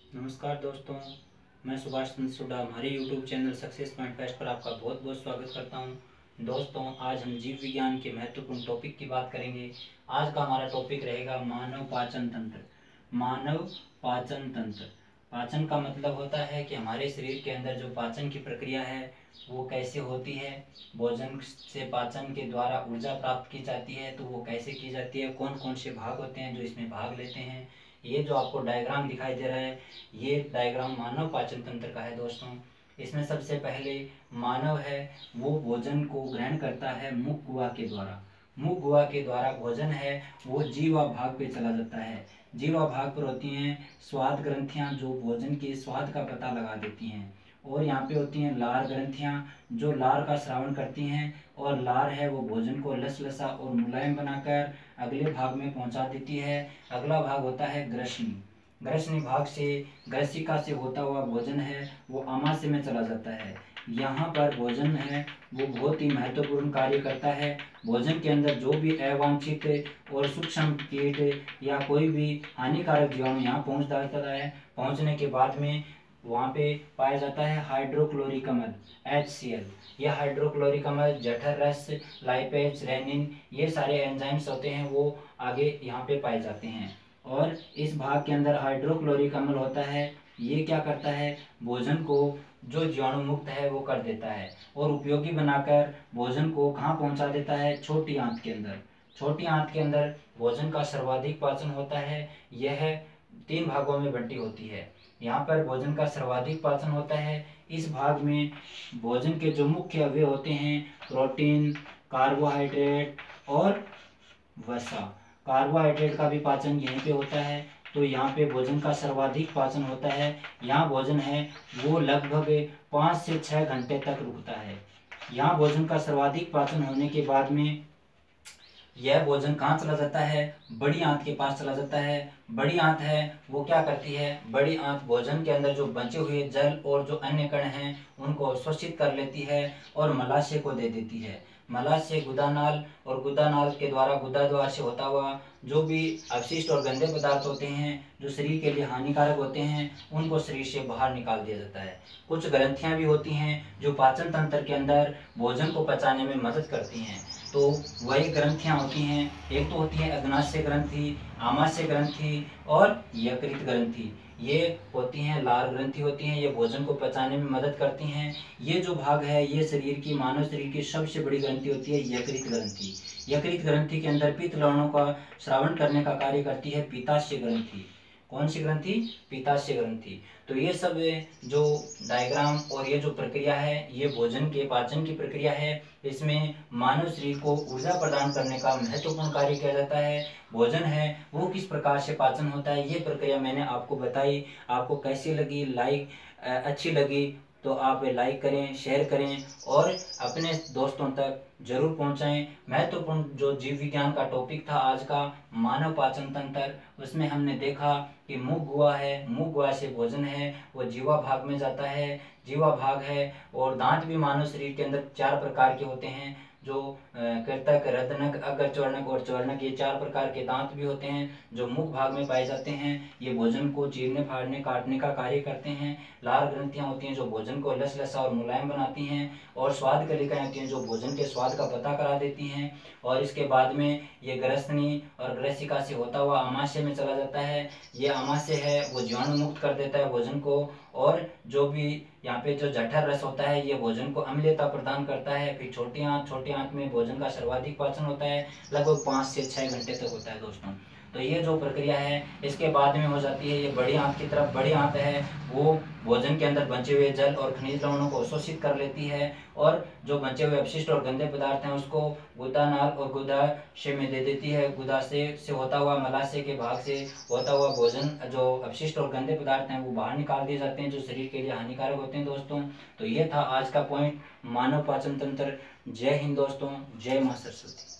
नमस्कार दोस्तों, मैं सुभाष चंद्र सुडा हमारे YouTube channel success point fest पर आपका बहुत बहुत स्वागत करता हूं। दोस्तों, आज हम जीव विज्ञान के महत्वपूर्ण टॉपिक की बात करेंगे। आज का हमारा टॉपिक रहेगा मानव पाचन तंत्र। मानव पाचन तंत्र। पाचन का मतलब होता है कि हमारे शरीर के अंदर जो पाचन की प्रक्रिया है वो कैसे होती है। भोजन से पाचन के द्वारा ऊर्जा प्राप्त की जाती है, तो वो कैसे की जाती है, कौन कौन से भाग होते हैं जो इसमें भाग लेते हैं। ये जो आपको डायग्राम दिखाई दे रहा है, ये डायग्राम मानव पाचन तंत्र का है दोस्तों। इसमें सबसे पहले मानव है वो भोजन को ग्रहण करता है मुख गुहा के द्वारा। मुख गुहा के द्वारा भोजन है वो जीवा भाग पे चला जाता है। जीवा भाग पर होती हैं स्वाद ग्रंथियां जो भोजन के स्वाद का पता लगा देती हैं, और यहाँ पे होती हैं लार ग्रंथियां जो लार का श्रावण करती हैं, और लार है वो भोजन को लसलसा और मुलायम बनाकर अगले भाग में पहुंचा देती है। अगला भाग होता है ग्रसनी। ग्रसनी भाग से ग्रसिका से होता हुआ भोजन है वो आमाशय में चला जाता है। यहाँ पर भोजन है वो बहुत ही महत्वपूर्ण कार्य करता है। भोजन के अंदर जो भी अवांछित और सूक्ष्म कीट या कोई भी हानिकारक जीवाणु यहाँ पहुँच जाता है, पहुँचने के बाद में वहाँ पे पाया जाता है हाइड्रोक्लोरिक अम्ल HCl। यह हाइड्रोक्लोरिक अम्ल जठर रस, लाइपेज, रेनिन, ये सारे एंजाइम्स होते हैं वो आगे यहाँ पे पाए जाते हैं। और इस भाग के अंदर हाइड्रोक्लोरिक अम्ल होता है, ये क्या करता है, भोजन को जो जीवाणु मुक्त है वो कर देता है और उपयोगी बनाकर भोजन को कहाँ पहुँचा देता है, छोटी आंत के अंदर। छोटी आंत के अंदर भोजन का सर्वाधिक पाचन होता है। यह 3 भागों में बंटी होती है। यहाँ पर भोजन का सर्वाधिक पाचन होता है। इस भाग में भोजन के जो मुख्य अवयव होते हैं प्रोटीन, कार्बोहाइड्रेट और वसा। कार्बोहाइड्रेट का भी पाचन यहीं पे होता है, तो यहाँ पे भोजन का सर्वाधिक पाचन होता है। यहाँ भोजन है वो लगभग 5 से 6 घंटे तक रुकता है। यहाँ भोजन का सर्वाधिक पाचन होने के बाद में यह भोजन कहाँ चला जाता है, बड़ी आंत के पास चला जाता है। बड़ी आंत है वो क्या करती है, बड़ी आंत भोजन के अंदर जो बचे हुए जल और जो अन्य कण हैं उनको शोषित कर लेती है और मलाशय को दे देती है। मलाशय गुदानाल, और गुदानाल के द्वारा गुदा द्वार से होता हुआ जो भी अवशिष्ट और गंदे पदार्थ होते हैं जो शरीर के लिए हानिकारक होते हैं उनको शरीर से बाहर निकाल दिया जाता है। कुछ ग्रंथियां भी होती हैं जो पाचन तंत्र के अंदर भोजन को पचाने में मदद करती हैं। तो वही ग्रंथियां होती हैं, एक तो होती है अग्नाशय ग्रंथि, आमाशय ग्रंथि और यकृत ग्रंथि। ये होती हैं लार ग्रंथि होती हैं, ये भोजन को पचाने में मदद करती हैं। ये जो भाग है ये शरीर की, मानव शरीर की सबसे बड़ी ग्रंथि होती है यकृत ग्रंथि। यकृत ग्रंथि के अंदर पित्त लवणों का श्रावण करने का कार्य करती है पीताशय ग्रंथि। कौन सी ग्रंथि, पीताशय ग्रंथि। तो ये सब जो डायग्राम और ये जो प्रक्रिया है ये भोजन के पाचन की प्रक्रिया है। इसमें मानव शरीर को ऊर्जा प्रदान करने का महत्वपूर्ण कार्य किया जाता है। भोजन है वो किस प्रकार से पाचन होता है ये प्रक्रिया मैंने आपको बताई। आपको कैसी लगी, अच्छी लगी तो आप लाइक करें, शेयर करें और अपने दोस्तों तक जरूर पहुंचाएं। महत्वपूर्ण जो जीव विज्ञान का टॉपिक था आज का, मानव पाचन तंत्र, उसमें हमने देखा कि मुख गुहा है, मुख गुहा से भोजन है वो जीवा भाग में जाता है। जीवा भाग है और दांत भी मानव शरीर के अंदर 4 प्रकार के होते हैं, जो कृतक, रदनक, अग्रचर्णक और चर्णक, ये 4 प्रकार के दांत भी होते हैं जो मुख भाग में पाए जाते हैं। ये भोजन को चीरने, फाड़ने, काटने का कार्य करते हैं। लार ग्रंथियां होती हैं जो भोजन को लसलसा और मुलायम बनाती हैं, और स्वाद कलिकाएं होती हैं जो भोजन के स्वाद का पता करा देती हैं। और इसके बाद में ये ग्रसनी और ग्रसिका से होता हुआ आमाशय में चला जाता है। ये आमाशय है वो जीवाणु मुक्त कर देता है भोजन को, और जो भी यहाँ पे जो जठर रस होता है ये भोजन को अम्लीयता प्रदान करता है। फिर छोटी आंत में भोजन का सर्वाधिक पाचन होता है, लगभग 5 से 6 घंटे तक होता है दोस्तों। तो ये जो प्रक्रिया है इसके बाद में हो जाती है ये बड़ी आंत की तरफ। बड़ी आंत है वो भोजन के अंदर बचे हुए जल और खनिज लवणों को अवशोषित कर लेती है, और जो बचे हुए अपशिष्ट और गंदे पदार्थ हैं उसको गुदानाल और गुदाशय में दे देती है। गुदाशय से होता हुआ, मलाशय के भाग से होता हुआ भोजन, जो अपशिष्ट और गंदे पदार्थ हैं वो बाहर निकाल दिए जाते हैं जो शरीर के लिए हानिकारक होते हैं दोस्तों। तो ये था आज का पॉइंट, मानव पाचन तंत्र। जय हिंद दोस्तों, जय मां सरस्वती।